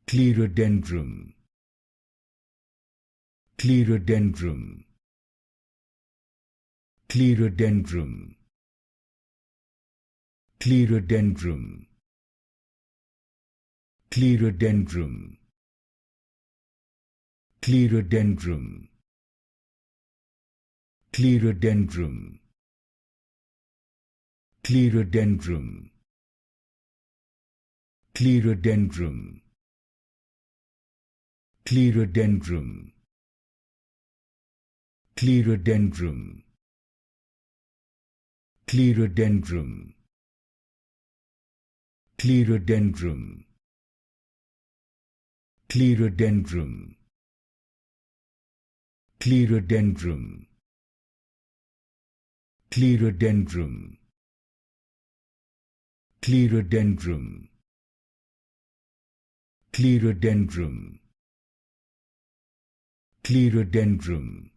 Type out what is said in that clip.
Clerodendrum, Clerodendrum, Clerodendrum, Clerodendrum, Clerodendrum, Clerodendrum, Clerodendrum, Clerodendrum, Clerodendrum, Clerodendrum, Clerodendrum, Clerodendrum, Clerodendrum, Clerodendrum, Clerodendrum, Clerodendrum, Clerodendrum, Clerodendrum, Clerodendrum,